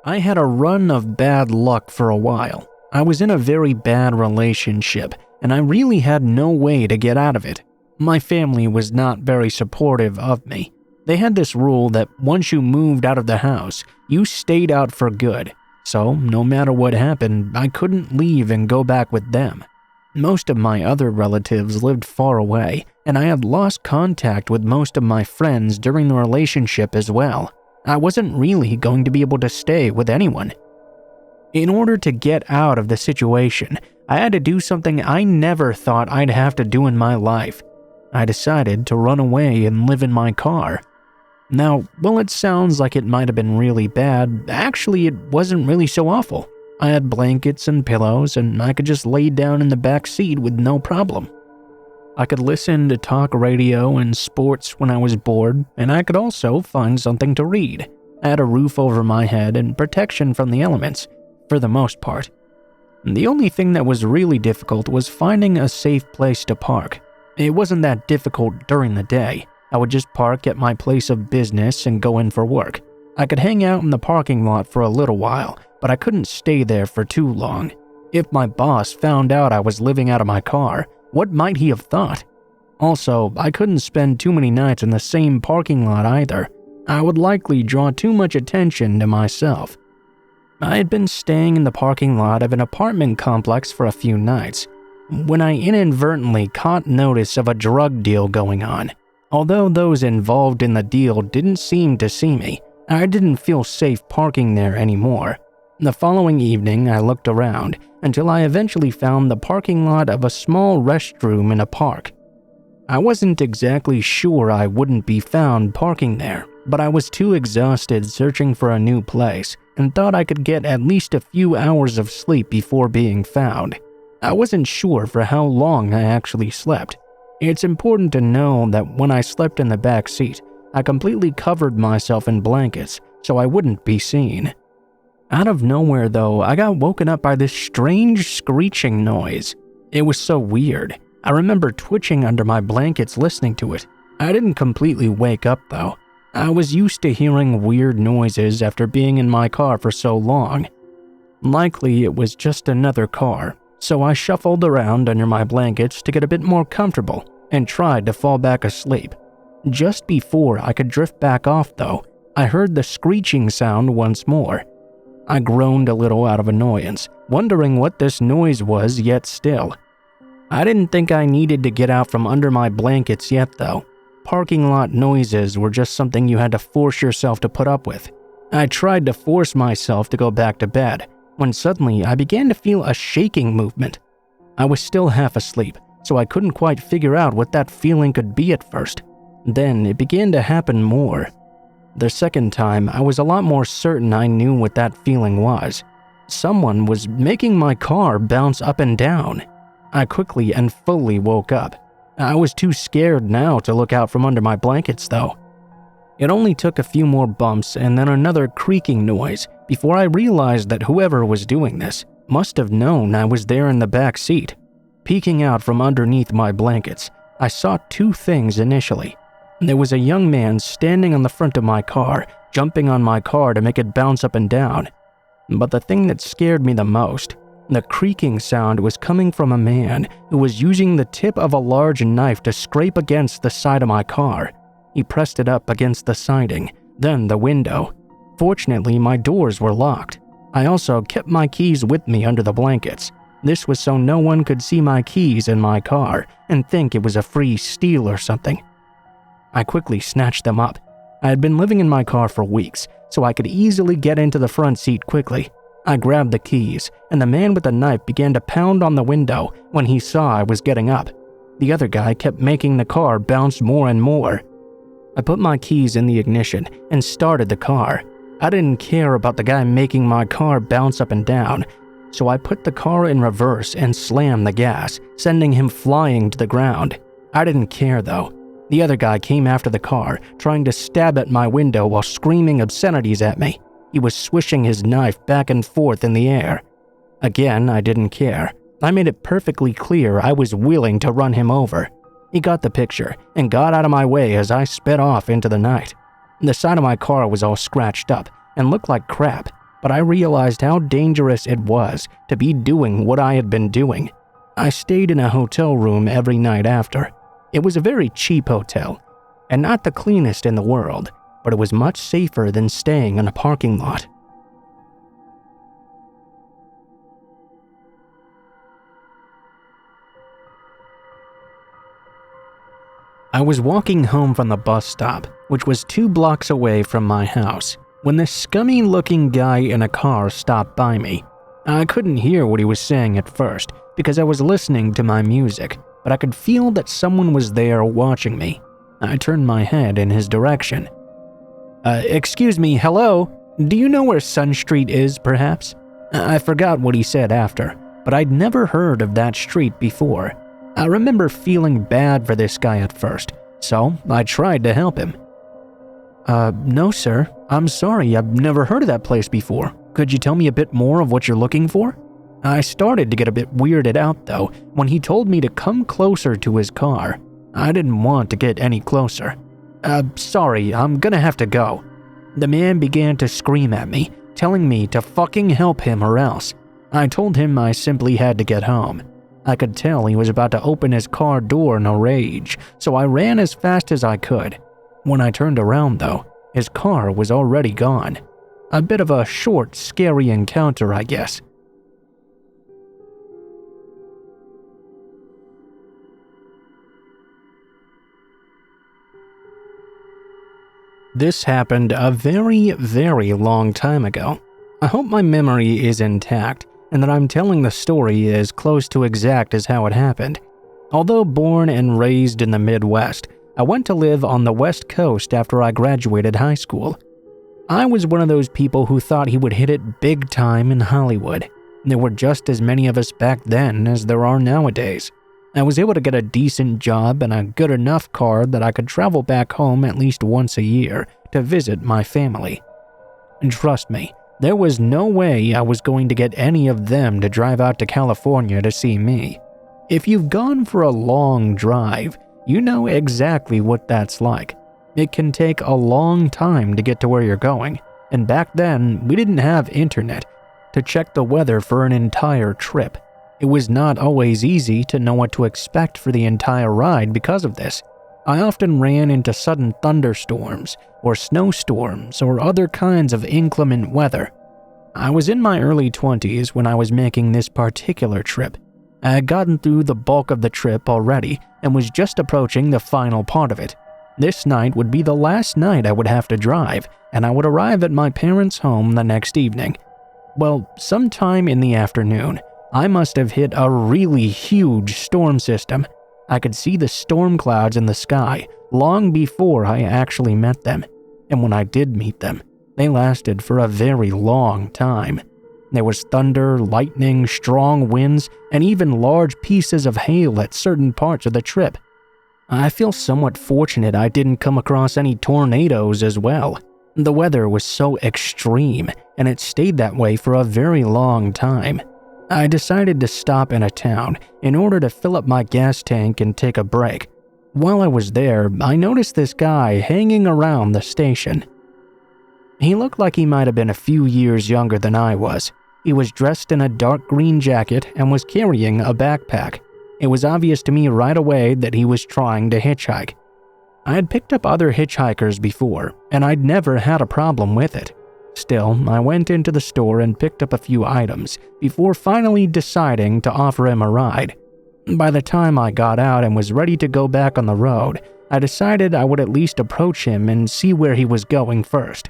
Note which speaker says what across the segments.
Speaker 1: I had a run of bad luck for a while. I was in a very bad relationship, and I really had no way to get out of it. My family was not very supportive of me. They had this rule that once you moved out of the house, you stayed out for good. So, no matter what happened, I couldn't leave and go back with them. Most of my other relatives lived far away, and I had lost contact with most of my friends during the relationship as well. I wasn't really going to be able to stay with anyone. In order to get out of the situation, I had to do something I never thought I'd have to do in my life. I decided to run away and live in my car. Now, while it sounds like it might have been really bad, actually it wasn't really so awful. I had blankets and pillows, and I could just lay down in the back seat with no problem. I could listen to talk radio and sports when I was bored, and I could also find something to read. I had a roof over my head and protection from the elements, for the most part. The only thing that was really difficult was finding a safe place to park. It wasn't that difficult during the day. I would just park at my place of business and go in for work. I could hang out in the parking lot for a little while, but I couldn't stay there for too long. If my boss found out I was living out of my car, what might he have thought? Also, I couldn't spend too many nights in the same parking lot either. I would likely draw too much attention to myself. I had been staying in the parking lot of an apartment complex for a few nights when I inadvertently caught notice of a drug deal going on. Although those involved in the deal didn't seem to see me, I didn't feel safe parking there anymore. The following evening, I looked around until I eventually found the parking lot of a small restroom in a park. I wasn't exactly sure I wouldn't be found parking there, but I was too exhausted searching for a new place and thought I could get at least a few hours of sleep before being found. I wasn't sure for how long I actually slept. It's important to know that when I slept in the back seat, I completely covered myself in blankets so I wouldn't be seen. Out of nowhere though, I got woken up by this strange screeching noise. It was so weird. I remember twitching under my blankets listening to it. I didn't completely wake up though. I was used to hearing weird noises after being in my car for so long. Likely it was just another car, so I shuffled around under my blankets to get a bit more comfortable and tried to fall back asleep. Just before I could drift back off though, I heard the screeching sound once more. I groaned a little out of annoyance, wondering what this noise was yet still. I didn't think I needed to get out from under my blankets yet though. Parking lot noises were just something you had to force yourself to put up with. I tried to force myself to go back to bed, when suddenly I began to feel a shaking movement. I was still half asleep, so I couldn't quite figure out what that feeling could be at first. Then it began to happen more. The second time, I was a lot more certain I knew what that feeling was. Someone was making my car bounce up and down. I quickly and fully woke up. I was too scared now to look out from under my blankets though. It only took a few more bumps and then another creaking noise before I realized that whoever was doing this must have known I was there in the back seat. Peeking out from underneath my blankets, I saw two things initially. There was a young man standing on the front of my car, jumping on my car to make it bounce up and down. But the thing that scared me the most, the creaking sound was coming from a man who was using the tip of a large knife to scrape against the side of my car. He pressed it up against the siding, then the window. Fortunately, my doors were locked. I also kept my keys with me under the blankets. This was so no one could see my keys in my car and think it was a free steal or something. I quickly snatched them up. I had been living in my car for weeks, so I could easily get into the front seat quickly. I grabbed the keys, and the man with the knife began to pound on the window when he saw I was getting up. The other guy kept making the car bounce more and more. I put my keys in the ignition and started the car. I didn't care about the guy making my car bounce up and down, so I put the car in reverse and slammed the gas, sending him flying to the ground. I didn't care though. The other guy came after the car, trying to stab at my window while screaming obscenities at me. He was swishing his knife back and forth in the air. Again, I didn't care. I made it perfectly clear I was willing to run him over. He got the picture and got out of my way as I sped off into the night. The side of my car was all scratched up and looked like crap. but I realized how dangerous it was to be doing what I had been doing. I stayed in a hotel room every night after. It was a very cheap hotel, and not the cleanest in the world, but it was much safer than staying in a parking lot. I was walking home from the bus stop, which was 2 blocks away from my house, when this scummy-looking guy in a car stopped by me. I couldn't hear what he was saying at first because I was listening to my music, but I could feel that someone was there watching me. I turned my head in his direction. Excuse me, hello? Do you know where Sun Street is, perhaps? I forgot what he said after, but I'd never heard of that street before. I remember feeling bad for this guy at first, so I tried to help him. No sir, I'm sorry, I've never heard of that place before. Could you tell me a bit more of what you're looking for? I started to get a bit weirded out though when he told me to come closer to his car. I didn't want to get any closer. Sorry, I'm gonna have to go. The man began to scream at me, telling me to fucking help him or else. I told him I simply had to get home. I could tell he was about to open his car door in a rage, so I ran as fast as I could. When I turned around though, his car was already gone. A bit of a short, scary encounter, I guess. This happened a very, very long time ago. I hope my memory is intact and that I'm telling the story as close to exact as how it happened. Although born and raised in the Midwest, I went to live on the West Coast after I graduated high school. I was one of those people who thought he would hit it big time in Hollywood. There were just as many of us back then as there are nowadays. I was able to get a decent job and a good enough car that I could travel back home at least once a year to visit my family. And trust me, there was no way I was going to get any of them to drive out to California to see me. If you've gone for a long drive, you know exactly what that's like. It can take a long time to get to where you're going, and back then, we didn't have internet to check the weather for an entire trip. It was not always easy to know what to expect for the entire ride because of this. I often ran into sudden thunderstorms, or snowstorms, or other kinds of inclement weather. I was in my early 20s when I was making this particular trip. I had gotten through the bulk of the trip already and was just approaching the final part of it. This night would be the last night I would have to drive, and I would arrive at my parents' home the next evening. Well, sometime in the afternoon, I must have hit a really huge storm system. I could see the storm clouds in the sky long before I actually met them, and when I did meet them, they lasted for a very long time. There was thunder, lightning, strong winds, and even large pieces of hail at certain parts of the trip. I feel somewhat fortunate I didn't come across any tornadoes as well. The weather was so extreme, and it stayed that way for a very long time. I decided to stop in a town in order to fill up my gas tank and take a break. While I was there, I noticed this guy hanging around the station. He looked like he might have been a few years younger than I was. He was dressed in a dark green jacket and was carrying a backpack. It was obvious to me right away that he was trying to hitchhike. I had picked up other hitchhikers before, and I'd never had a problem with it. Still, I went into the store and picked up a few items before finally deciding to offer him a ride. By the time I got out and was ready to go back on the road, I decided I would at least approach him and see where he was going first.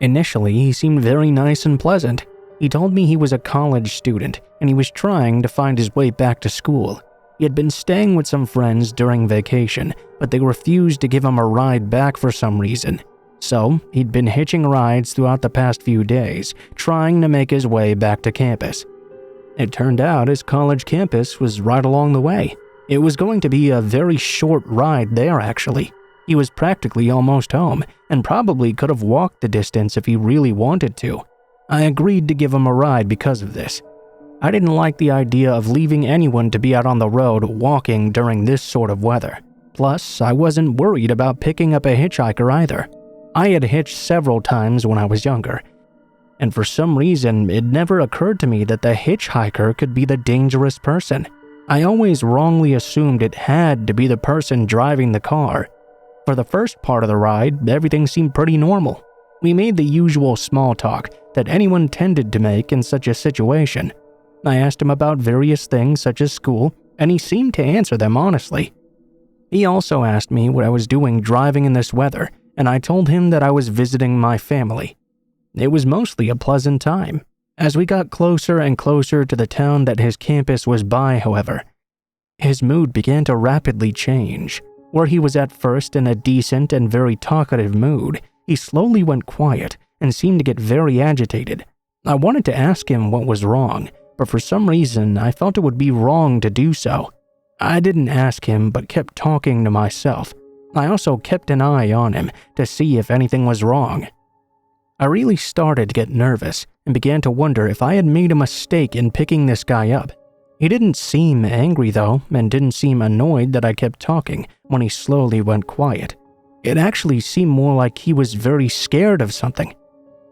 Speaker 1: Initially, he seemed very nice and pleasant. He told me he was a college student and he was trying to find his way back to school. He had been staying with some friends during vacation, but they refused to give him a ride back for some reason. So, he'd been hitching rides throughout the past few days, trying to make his way back to campus. It turned out his college campus was right along the way. It was going to be a very short ride there, actually. He was practically almost home, and probably could have walked the distance if he really wanted to. I agreed to give him a ride because of this. I didn't like the idea of leaving anyone to be out on the road walking during this sort of weather. Plus, I wasn't worried about picking up a hitchhiker either. I had hitched several times when I was younger, and for some reason, it never occurred to me that the hitchhiker could be the dangerous person. I always wrongly assumed it had to be the person driving the car. For the first part of the ride, everything seemed pretty normal. We made the usual small talk that anyone tended to make in such a situation. I asked him about various things such as school, and he seemed to answer them honestly. He also asked me what I was doing driving in this weather, and I told him that I was visiting my family. It was mostly a pleasant time. As we got closer and closer to the town that his campus was by, however, his mood began to rapidly change. Where he was at first in a decent and very talkative mood, he slowly went quiet and seemed to get very agitated. I wanted to ask him what was wrong, but for some reason I felt it would be wrong to do so. I didn't ask him but kept talking to myself. I also kept an eye on him to see if anything was wrong. I really started to get nervous and began to wonder if I had made a mistake in picking this guy up. He didn't seem angry though, and didn't seem annoyed that I kept talking when he slowly went quiet. It actually seemed more like he was very scared of something.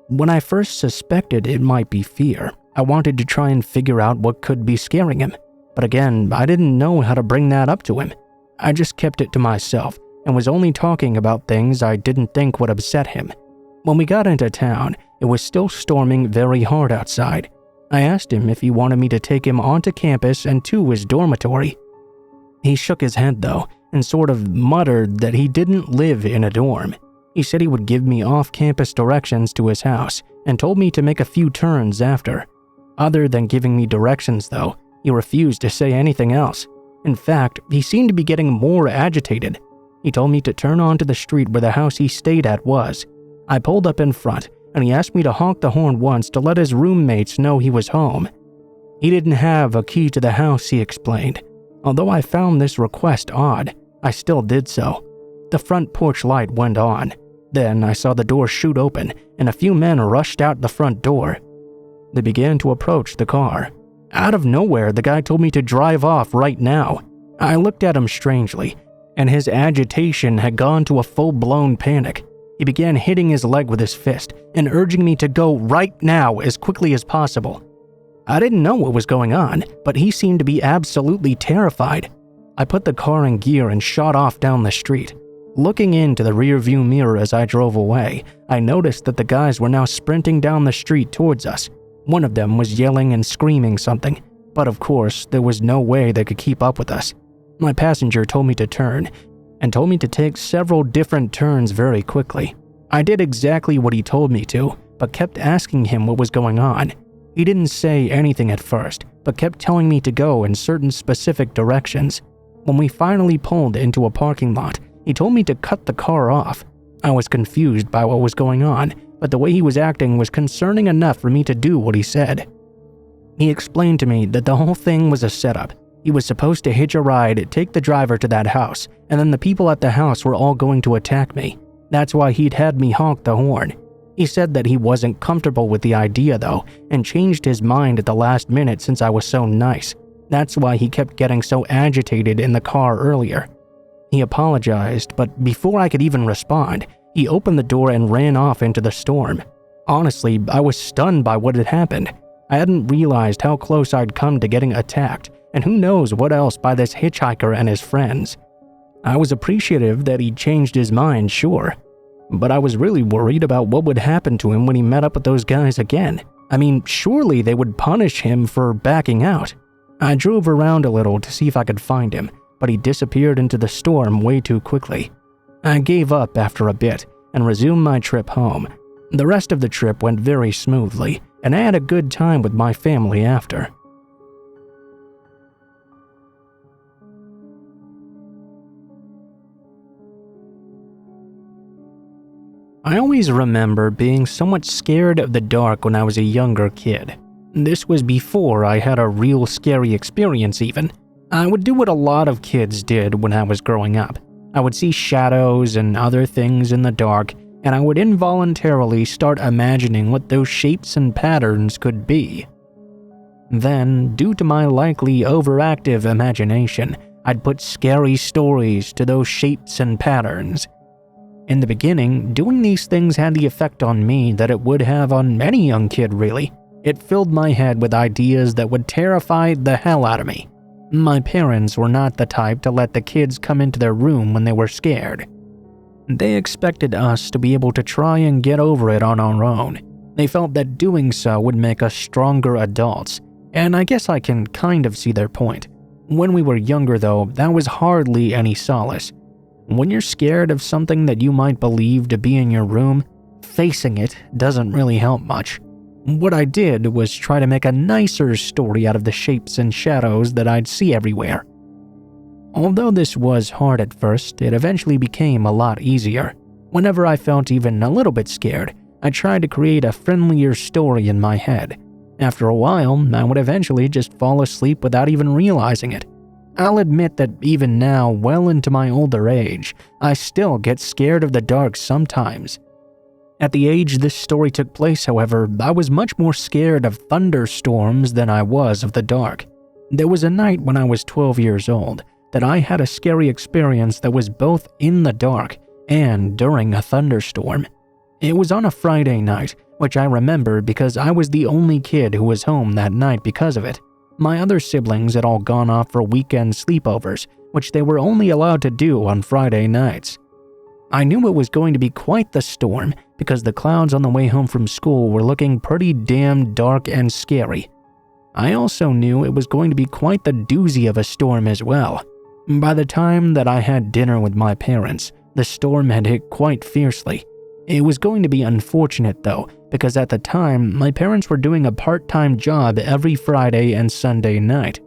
Speaker 1: When I first suspected it might be fear, I wanted to try and figure out what could be scaring him. But again, I didn't know how to bring that up to him. I just kept it to myself and was only talking about things I didn't think would upset him. When we got into town, it was still storming very hard outside. I asked him if he wanted me to take him onto campus and to his dormitory. He shook his head though, and sort of muttered that he didn't live in a dorm. He said he would give me off-campus directions to his house and told me to make a few turns after. Other than giving me directions though, he refused to say anything else. In fact, he seemed to be getting more agitated. He told me to turn onto the street where the house he stayed at was. I pulled up in front, and he asked me to honk the horn once to let his roommates know he was home. He didn't have a key to the house, he explained. Although I found this request odd, I still did so. The front porch light went on. Then I saw the door shoot open, and a few men rushed out the front door. They began to approach the car. Out of nowhere, the guy told me to drive off right now. I looked at him strangely, and his agitation had gone to a full-blown panic. He began hitting his leg with his fist and urging me to go right now as quickly as possible. I didn't know what was going on, but he seemed to be absolutely terrified. I put the car in gear and shot off down the street. Looking into the rearview mirror as I drove away, I noticed that the guys were now sprinting down the street towards us. One of them was yelling and screaming something, but of course, there was no way they could keep up with us. My passenger told me to turn, and told me to take several different turns very quickly. I did exactly what he told me to, but kept asking him what was going on. He didn't say anything at first, but kept telling me to go in certain specific directions. When we finally pulled into a parking lot, he told me to cut the car off. I was confused by what was going on, but the way he was acting was concerning enough for me to do what he said. He explained to me that the whole thing was a setup. He was supposed to hitch a ride, take the driver to that house, and then the people at the house were all going to attack me. That's why he'd had me honk the horn. He said that he wasn't comfortable with the idea though, and changed his mind at the last minute since I was so nice. That's why he kept getting so agitated in the car earlier. He apologized, but before I could even respond, he opened the door and ran off into the storm. Honestly, I was stunned by what had happened. I hadn't realized how close I'd come to getting attacked, and who knows what else by this hitchhiker and his friends. I was appreciative that he changed his mind, sure, but I was really worried about what would happen to him when he met up with those guys again. I mean, surely they would punish him for backing out. I drove around a little to see if I could find him, but he disappeared into the storm way too quickly. I gave up after a bit and resumed my trip home. The rest of the trip went very smoothly, and I had a good time with my family after. I always remember being somewhat scared of the dark when I was a younger kid. This was before I had a real scary experience even. I would do what a lot of kids did when I was growing up. I would see shadows and other things in the dark, and I would involuntarily start imagining what those shapes and patterns could be. Then, due to my likely overactive imagination, I'd put scary stories to those shapes and patterns. In the beginning, doing these things had the effect on me that it would have on any young kid really. It filled my head with ideas that would terrify the hell out of me. My parents were not the type to let the kids come into their room when they were scared. They expected us to be able to try and get over it on our own. They felt that doing so would make us stronger adults, and I guess I can kind of see their point. When we were younger though, that was hardly any solace. When you're scared of something that you might believe to be in your room, facing it doesn't really help much. What I did was try to make a nicer story out of the shapes and shadows that I'd see everywhere. Although this was hard at first, it eventually became a lot easier. Whenever I felt even a little bit scared, I tried to create a friendlier story in my head. After a while, I would eventually just fall asleep without even realizing it. I'll admit that even now, well into my older age, I still get scared of the dark sometimes. At the age this story took place, however, I was much more scared of thunderstorms than I was of the dark. There was a night when I was 12 years old that I had a scary experience that was both in the dark and during a thunderstorm. It was on a Friday night, which I remember because I was the only kid who was home that night because of it. My other siblings had all gone off for weekend sleepovers, which they were only allowed to do on Friday nights. I knew it was going to be quite the storm because the clouds on the way home from school were looking pretty damn dark and scary. I also knew it was going to be quite the doozy of a storm as well. By the time that I had dinner with my parents, the storm had hit quite fiercely. It was going to be unfortunate though, because at the time, my parents were doing a part-time job every Friday and Sunday night.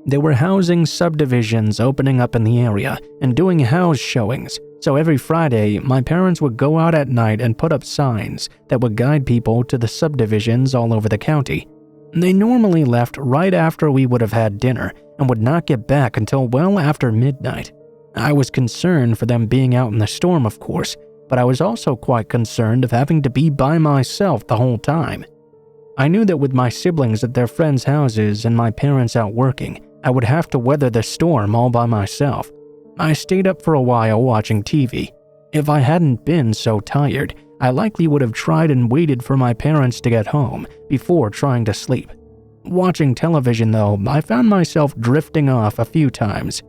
Speaker 1: They were housing subdivisions opening up in the area and doing house showings, so every Friday, my parents would go out at night and put up signs that would guide people to the subdivisions all over the county. They normally left right after we would have had dinner and would not get back until well after midnight. I was concerned for them being out in the storm, of course, but I was also quite concerned of having to be by myself the whole time. I knew that with my siblings at their friends' houses and my parents out working, I would have to weather the storm all by myself. I stayed up for a while watching TV. If I hadn't been so tired, I likely would have tried and waited for my parents to get home before trying to sleep. Watching television though, I found myself drifting off a few times.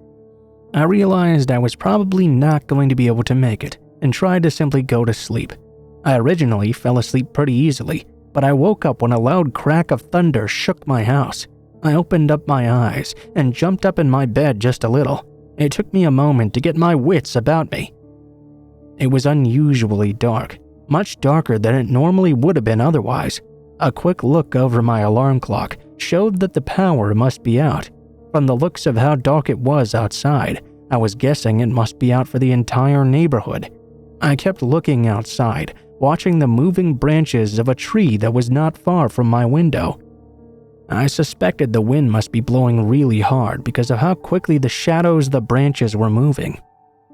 Speaker 1: I realized I was probably not going to be able to make it and tried to simply go to sleep. I originally fell asleep pretty easily, but I woke up when a loud crack of thunder shook my house. I opened up my eyes and jumped up in my bed just a little. It took me a moment to get my wits about me. It was unusually dark, much darker than it normally would have been otherwise. A quick look over my alarm clock showed that the power must be out. From the looks of how dark it was outside, I was guessing it must be out for the entire neighborhood. I kept looking outside, watching the moving branches of a tree that was not far from my window. I suspected the wind must be blowing really hard because of how quickly the shadows of the branches were moving.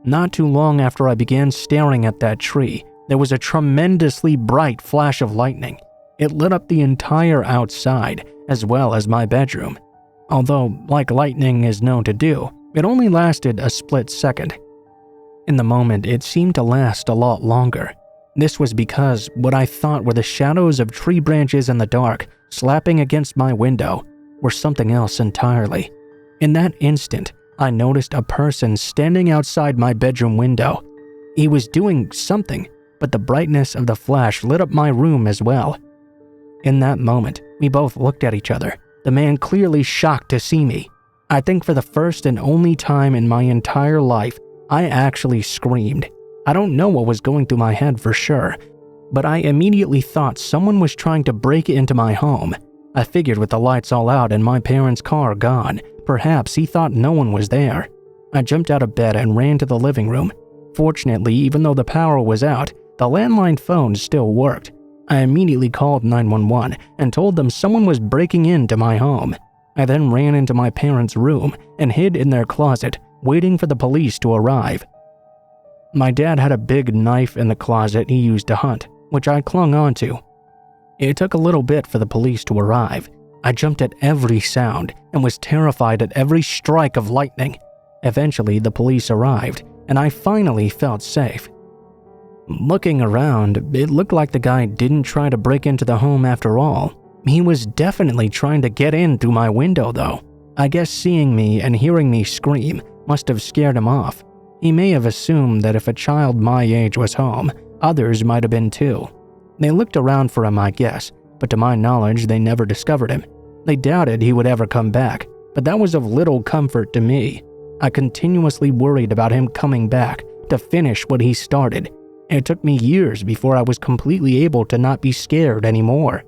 Speaker 1: Not too long after I began staring at that tree, there was a tremendously bright flash of lightning. It lit up the entire outside, as well as my bedroom. Although, like lightning is known to do, it only lasted a split second. In the moment, it seemed to last a lot longer. This was because what I thought were the shadows of tree branches in the dark slapping against my window were something else entirely. In that instant, I noticed a person standing outside my bedroom window. He was doing something, but the brightness of the flash lit up my room as well. In that moment, we both looked at each other, the man clearly shocked to see me. I think for the first and only time in my entire life, I actually screamed. I don't know what was going through my head for sure, but I immediately thought someone was trying to break into my home. I figured with the lights all out and my parents' car gone, perhaps he thought no one was there. I jumped out of bed and ran to the living room. Fortunately, even though the power was out, the landline phone still worked. I immediately called 911 and told them someone was breaking into my home. I then ran into my parents' room and hid in their closet, waiting for the police to arrive. My dad had a big knife in the closet he used to hunt, which I clung onto. It took a little bit for the police to arrive. I jumped at every sound and was terrified at every strike of lightning. Eventually, the police arrived, and I finally felt safe. Looking around, it looked like the guy didn't try to break into the home after all. He was definitely trying to get in through my window though. I guess seeing me and hearing me scream must have scared him off. He may have assumed that if a child my age was home, others might have been too. They looked around for him, I guess, but to my knowledge they never discovered him. They doubted he would ever come back, but that was of little comfort to me. I continuously worried about him coming back to finish what he started. It took me years before I was completely able to not be scared anymore.